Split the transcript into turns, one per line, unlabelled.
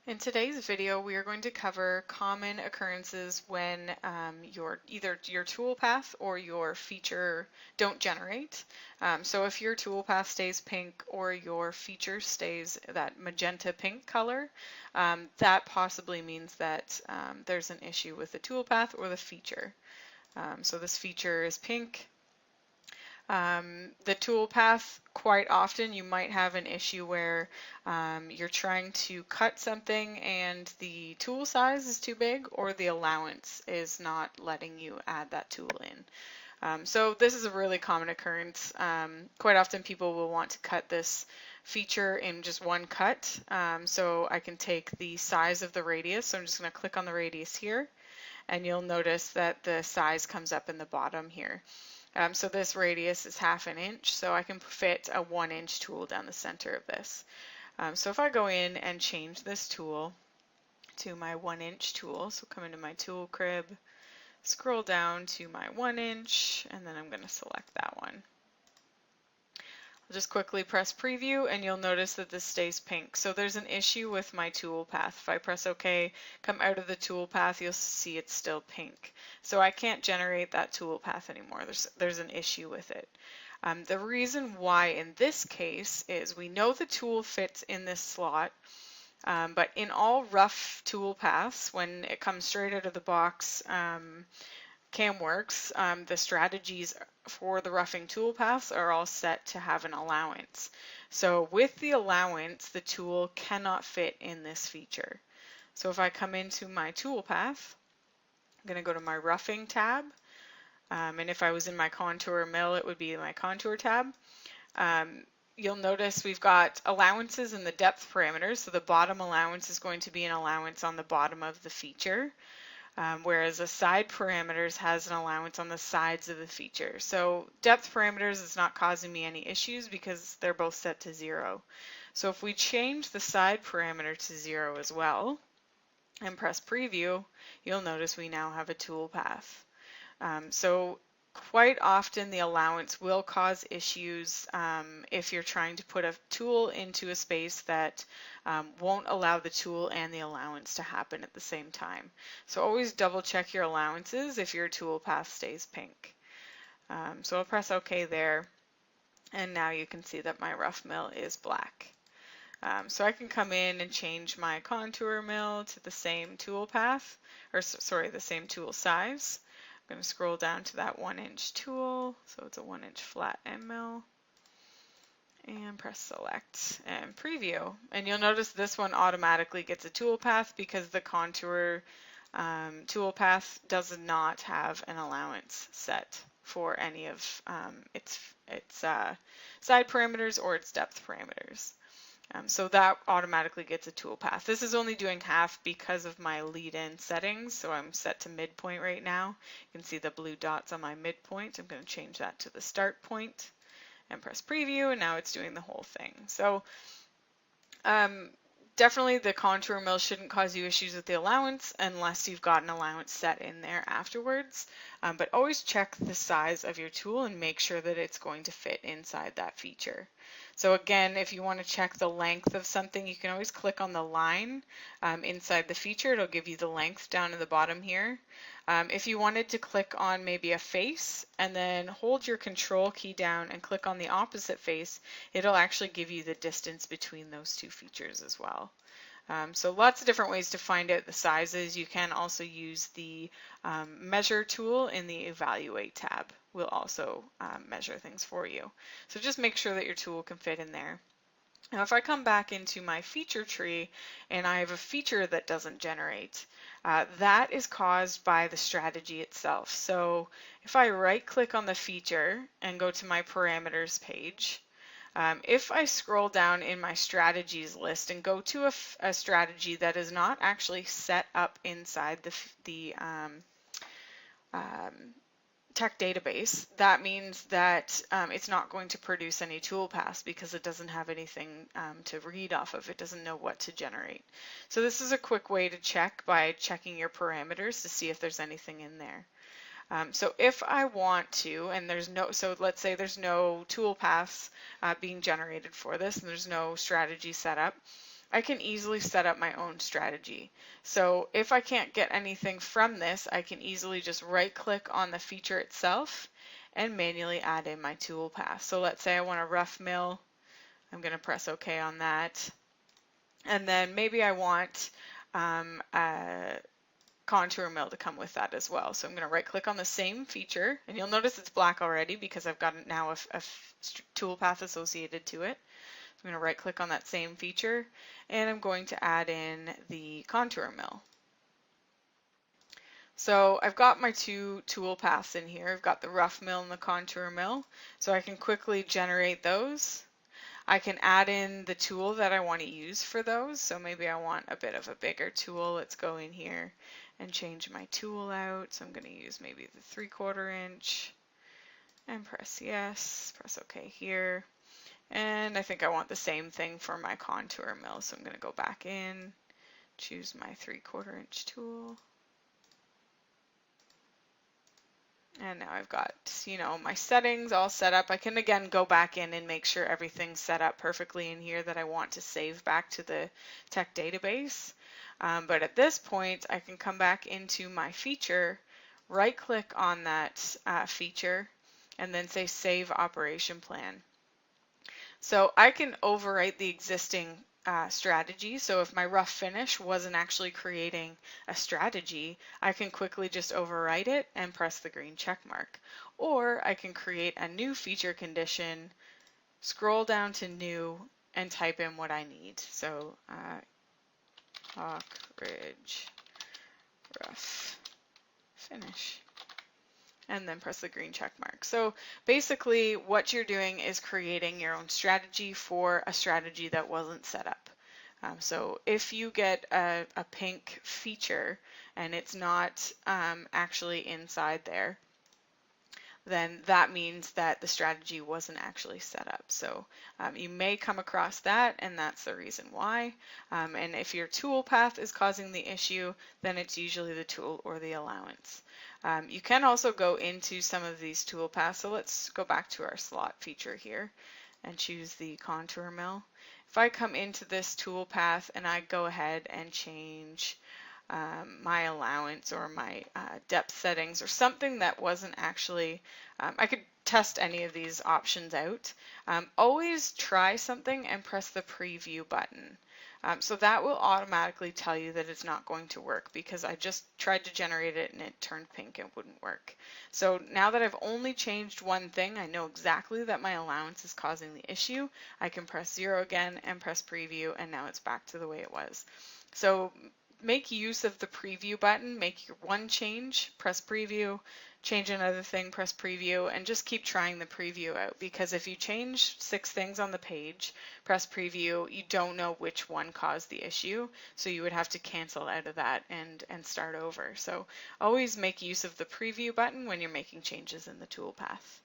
In today's video, we are going to cover common occurrences when either your toolpath or your feature don't generate. So if your toolpath stays pink or your feature stays that magenta pink color, that possibly means that there's an issue with the toolpath or the feature. So this feature is pink. The toolpath, quite often you might have an issue where you're trying to cut something and the tool size is too big or the allowance is not letting you add that tool in. So this is a really common occurrence. Quite often people will want to cut this feature in just one cut. So I can take the size of the radius. So I'm just going to click on the radius here, and you'll notice that the size comes up in the bottom here. So this radius is 1/2 inch, so I can fit a 1-inch tool down the center of this. So if I go in and change this tool to my 1-inch tool, so come into my tool crib, scroll down to my 1-inch, and then I'm going to select that one. I'll just quickly press preview and you'll notice that this stays pink. So there's an issue with my toolpath. If I press OK, come out of the toolpath, you'll see it's still pink. So I can't generate that toolpath anymore. There's an issue with it. The reason why in this case is we know the tool fits in this slot, but in all rough toolpaths, when it comes straight out of the box, CAMWorks, the strategies for the roughing toolpaths are all set to have an allowance. So with the allowance, the tool cannot fit in this feature. So if I come into my toolpath, I'm going to go to my roughing tab, and if I was in my contour mill, it would be my contour tab. You'll notice we've got allowances in the depth parameters, so the bottom allowance is going to be an allowance on the bottom of the feature. Whereas the side parameters has an allowance on the sides of the feature. So depth parameters is not causing me any issues because they're both set to 0. So if we change the side parameter to 0 as well and press preview, you'll notice we now have a toolpath. So quite often the allowance will cause issues if you're trying to put a tool into a space that won't allow the tool and the allowance to happen at the same time. So always double check your allowances if your toolpath stays pink. So I'll press OK there, and now you can see that my rough mill is black. So I can come in and change my contour mill to the same toolpath, or sorry, the same tool size. I'm going to scroll down to that 1-inch tool, so it's a 1-inch flat end mill, and press select and preview. And you'll notice this one automatically gets a toolpath because the contour toolpath does not have an allowance set for any of its side parameters or its depth parameters. So that automatically gets a toolpath. This is only doing half because of my lead-in settings, so I'm set to midpoint right now. You can see the blue dots on my midpoint. I'm going to change that to the start point and press preview, and now it's doing the whole thing. So definitely the contour mill shouldn't cause you issues with the allowance unless you've got an allowance set in there afterwards. But always check the size of your tool and make sure that it's going to fit inside that feature. So again, if you want to check the length of something, you can always click on the line inside the feature. It'll give you the length down at the bottom here. If you wanted to click on maybe a face and then hold your control key down and click on the opposite face, it'll actually give you the distance between those two features as well. So lots of different ways to find out the sizes. You can also use the measure tool in the evaluate tab. Will also measure things for you. So just make sure that your tool can fit in there. Now if I come back into my feature tree and I have a feature that doesn't generate, that is caused by the strategy itself. So if I right click on the feature and go to my parameters page, if I scroll down in my strategies list and go to a strategy that is not actually set up inside the tech database, that means that it's not going to produce any toolpaths because it doesn't have anything to read off of. It doesn't know what to generate. So this is a quick way to check by checking your parameters to see if there's anything in there. So if I want to, and so let's say there's no toolpaths being generated for this and there's no strategy set up, I can easily set up my own strategy. So if I can't get anything from this, I can easily just right click on the feature itself and manually add in my toolpath. So let's say I want a rough mill. I'm going to press OK on that. And then maybe I want a contour mill to come with that as well. So I'm going to right click on the same feature, and you'll notice it's black already because I've got now a toolpath associated to it. So I'm going to right click on that same feature, and I'm going to add in the contour mill. So I've got my two tool paths in here. I've got the rough mill and the contour mill. So I can quickly generate those. I can add in the tool that I want to use for those. So maybe I want a bit of a bigger tool. Let's go in here and change my tool out. So I'm going to use maybe the 3/4 inch and press yes, press OK here. And I think I want the same thing for my contour mill. So I'm going to go back in, choose my 3/4 inch tool. And now I've got, my settings all set up. I can again go back in and make sure everything's set up perfectly in here that I want to save back to the tech database. But at this point, I can come back into my feature, right click on that feature, and then say Save Operation Plan. So I can overwrite the existing strategy. So if my rough finish wasn't actually creating a strategy, I can quickly just overwrite it and press the green check mark. Or I can create a new feature condition, scroll down to new, and type in what I need. So Hawk Ridge rough finish, and then press the green check mark. So basically what you're doing is creating your own strategy for a strategy that wasn't set up. So if you get a pink feature and it's not actually inside there, then that means that the strategy wasn't actually set up. So you may come across that, and that's the reason why. And if your tool path is causing the issue, then it's usually the tool or the allowance. You can also go into some of these tool paths. So let's go back to our slot feature here and choose the contour mill. If I come into this tool path and I go ahead and change my allowance or my depth settings or something that wasn't actually, I could test any of these options out. Always try something and press the preview button. So that will automatically tell you that it's not going to work because I just tried to generate it and it turned pink and wouldn't work. So now that I've only changed one thing, I know exactly that my allowance is causing the issue. I can press 0 again and press preview, and now it's back to the way it was. So make use of the preview button, make your one change, press preview, change another thing, press preview, and just keep trying the preview out, because if you change 6 things on the page, press preview, you don't know which one caused the issue, so you would have to cancel out of that and start over. So always make use of the preview button when you're making changes in the toolpath.